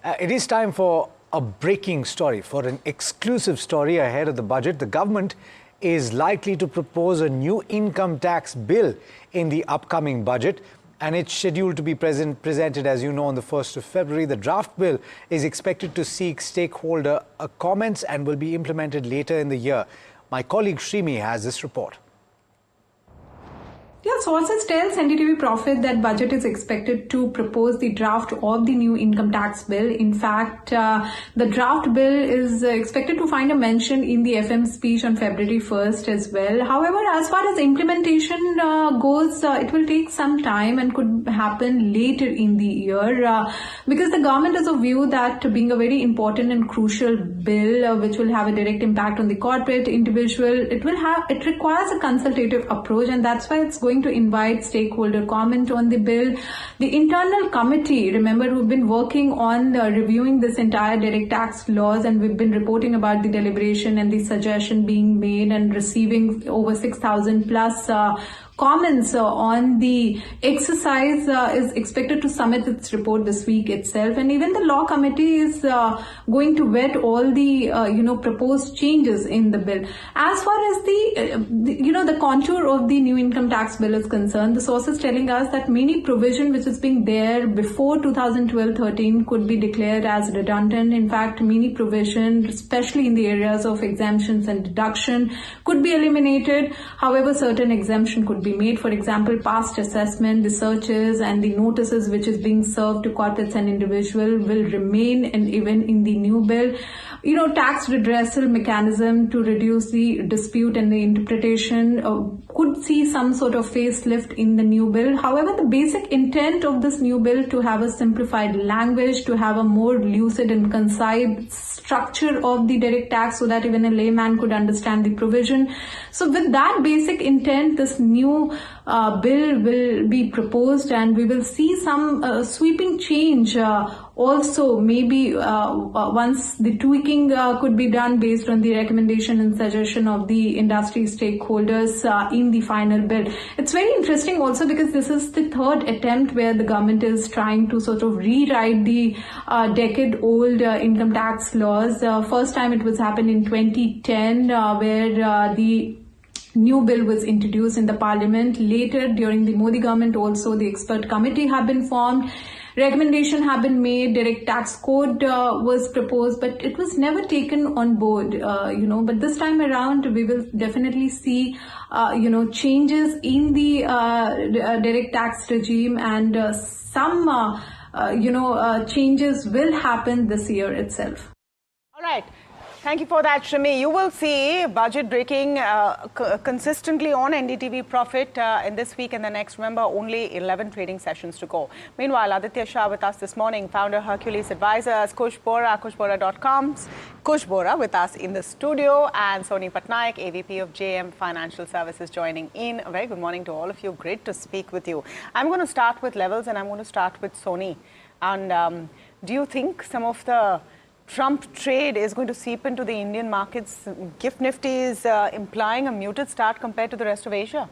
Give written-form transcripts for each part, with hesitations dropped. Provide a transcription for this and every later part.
It is time for a breaking story, for an exclusive story ahead of the budget. The government is likely to propose a new income tax bill in the upcoming budget, and it's scheduled to be presented, as you know, on the 1st of February. The draft bill is expected to seek stakeholder comments and will be implemented later in the year. My colleague Shrimi has this report. Yeah, sources tell NDTV Profit that budget is expected to propose the draft of the new income tax bill. In fact, the draft bill is expected to find a mention in the FM speech on February 1st as well. However, as far as implementation goes, it will take some time and could happen later in the year because the government has a view that being a very important and crucial bill which will have a direct impact on the corporate, individual, it requires a consultative approach, and that's why it's going to invite stakeholder comment on the bill. The internal committee, remember, we've been working on reviewing this entire direct tax laws, and we've been reporting about the deliberation and the suggestion being made and receiving over 6,000 plus comments on the exercise, is expected to submit its report this week itself. And even the law committee is going to vet all the proposed changes in the bill. As far as the contour of the new income tax bill is concerned, the sources telling us that many provision which is being there before 2012-13 could be declared as redundant. In fact, many provision, especially in the areas of exemptions and deduction, could be eliminated. However, certain exemption could be made. For example, past assessment, the searches and the notices which is being served to corporates and individual will remain, and even in the new bill. Tax redressal mechanism to reduce the dispute and the interpretation could see some sort of facelift in the new bill. However, the basic intent of this new bill to have a simplified language, to have a more lucid and concise structure of the direct tax so that even a layman could understand the provision. So with that basic intent, this new bill will be proposed, and we will see some sweeping change also, maybe once the tweaking could be done based on the recommendation and suggestion of the industry stakeholders in the final bill. It's very interesting also because this is the third attempt where the government is trying to sort of rewrite the decade-old income tax laws. First time it was happened in 2010 where the new bill was introduced in the parliament. Later, during the Modi government also, the expert committee have been formed. Recommendation have been made, direct tax code was proposed, but it was never taken on board, but this time around we will definitely see, changes in the direct tax regime, and some, changes will happen this year itself. All right. Thank you for that, Shrimi. You will see budget breaking consistently on NDTV Profit in this week and the next. Remember, only 11 trading sessions to go. Meanwhile, Aditya Shah with us this morning, founder Hercules Advisors, Kush Bora, kushbora.com's Kush Bora with us in the studio, and Soni Patnaik, AVP of JM Financial Services, joining in. A very good morning to all of you. Great to speak with you. I'm going to start with levels, and I'm going to start with Soni. And do you think some of the Trump trade is going to seep into the Indian markets? Gift Nifty is implying a muted start compared to the rest of Asia.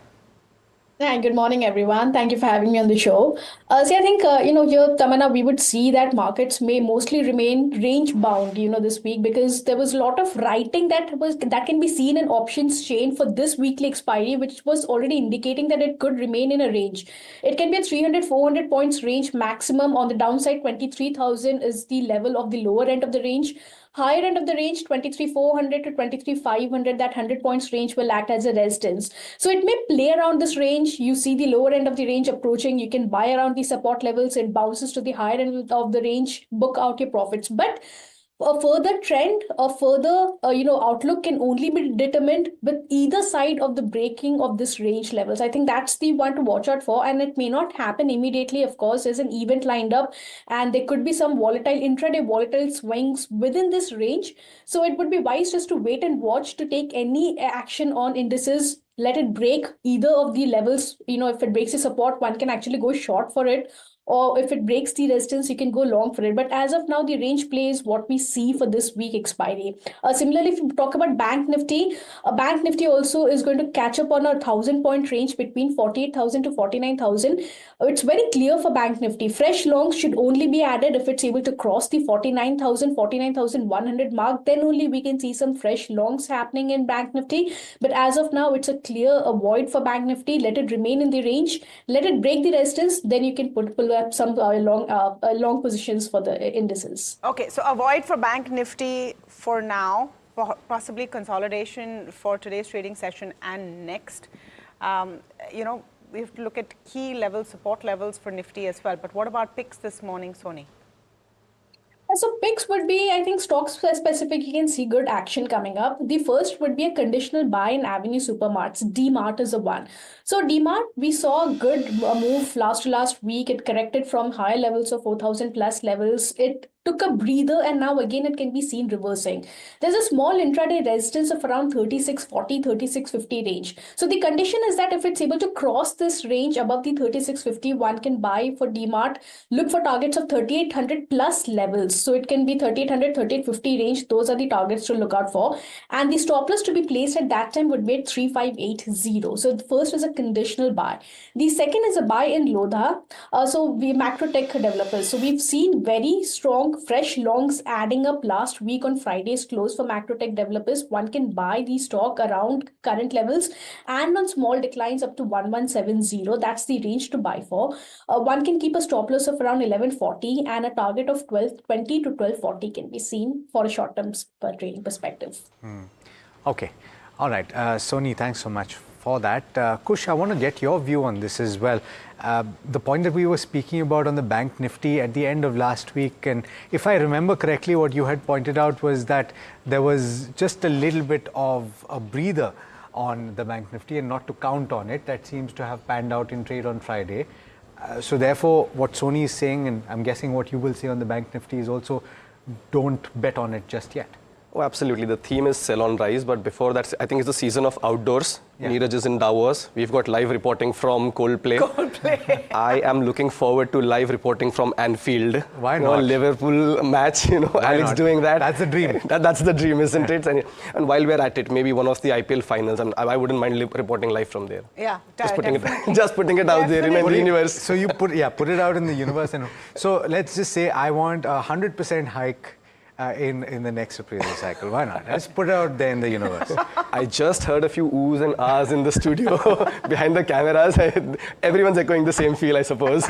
Hi, good morning, everyone. Thank you for having me on the show. I think, here, Tamanna, we would see that markets may mostly remain range bound, this week, because there was a lot of writing that can be seen in options chain for this weekly expiry, which was already indicating that it could remain in a range. It can be a 300-400 points range maximum. On the downside, 23,000 is the level of the lower end of the range. Higher end of the range, 23,400 to 23,500, that 100 points range will act as a resistance. So it may play around this range. You see the lower end of the range approaching. You can buy around the support levels. It bounces to the higher end of the range, book out your profits. But a further trend, a further outlook can only be determined with either side of the breaking of this range levels. I think that's the one to watch out for, and it may not happen immediately. Of course, there's an event lined up, and there could be some intraday volatile swings within this range. So it would be wise just to wait and watch to take any action on indices. Let it break either of the levels. If it breaks the support, one can actually go short for it. or if it breaks the resistance, you can go long for it. But as of now, the range play is what we see for this week expiry. Similarly, if you talk about Bank Nifty also is going to catch up on a 1,000 point range between 48,000 to 49,000. It's very clear for Bank Nifty. Fresh longs should only be added if it's able to cross the 49,100 mark. Then only we can see some fresh longs happening in Bank Nifty. But as of now, it's a clear avoid for Bank Nifty. Let it remain in the range. Let it break the resistance. Then you can pull up some long positions for the indices. Okay, so avoid for Bank Nifty for now, possibly consolidation for today's trading session and next. We have to look at key levels, support levels for Nifty as well. But what about picks this morning, Soni? So picks would be, I think, stocks specific. You can see good action coming up. The first would be a conditional buy in Avenue Supermarts. D-Mart is the one. So D-Mart, we saw a good move last week. It corrected from higher levels of 4,000 plus levels. It took a breather and now again it can be seen reversing. There's a small intraday resistance of around 3640, 3650 range. So the condition is that if it's able to cross this range above the 3650, one can buy for D-Mart. Look for targets of 3800 plus levels. So it can be 3800, 3850 range. Those are the targets to look out for. And the stop loss to be placed at that time would be at 3580. So the first is a conditional buy. The second is a buy in Lodha. So we macro tech developers. So we've seen very strong fresh longs adding up last week on Friday's close for macro tech developers. One can buy the stock around current levels and on small declines up to 1170. That's the range to buy for. One can keep a stop loss of around 1140 and a target of 1220 to 1240 can be seen for a short-term trading perspective. Okay. All right. Soni, thanks so much for that. Kush, I want to get your view on this as well. The point that we were speaking about on the Bank Nifty at the end of last week, and if I remember correctly, what you had pointed out was that there was just a little bit of a breather on the Bank Nifty and not to count on it. That seems to have panned out in trade on Friday. So therefore, what Soni is saying, and I'm guessing what you will say on the Bank Nifty, is also don't bet on it just yet. Oh, absolutely. The theme is sell on rise, but before that, I think it's the season of outdoors. Yeah. Neeraj is in Davos. We've got live reporting from Coldplay. I am looking forward to live reporting from Anfield. Why not? Liverpool match, Why Alex not? doing that. That's the dream. That's the dream, isn't it? And while we're at it, maybe one of the IPL finals, and I wouldn't mind reporting live from there. Yeah, just putting it out there in the universe. So you put it out in the universe. And so let's just say I want 100% hike in the next appraisal cycle. Why not? Let's put it out there in the universe. I just heard a few oohs and ahs in the studio behind the cameras. Everyone's echoing the same feel, I suppose.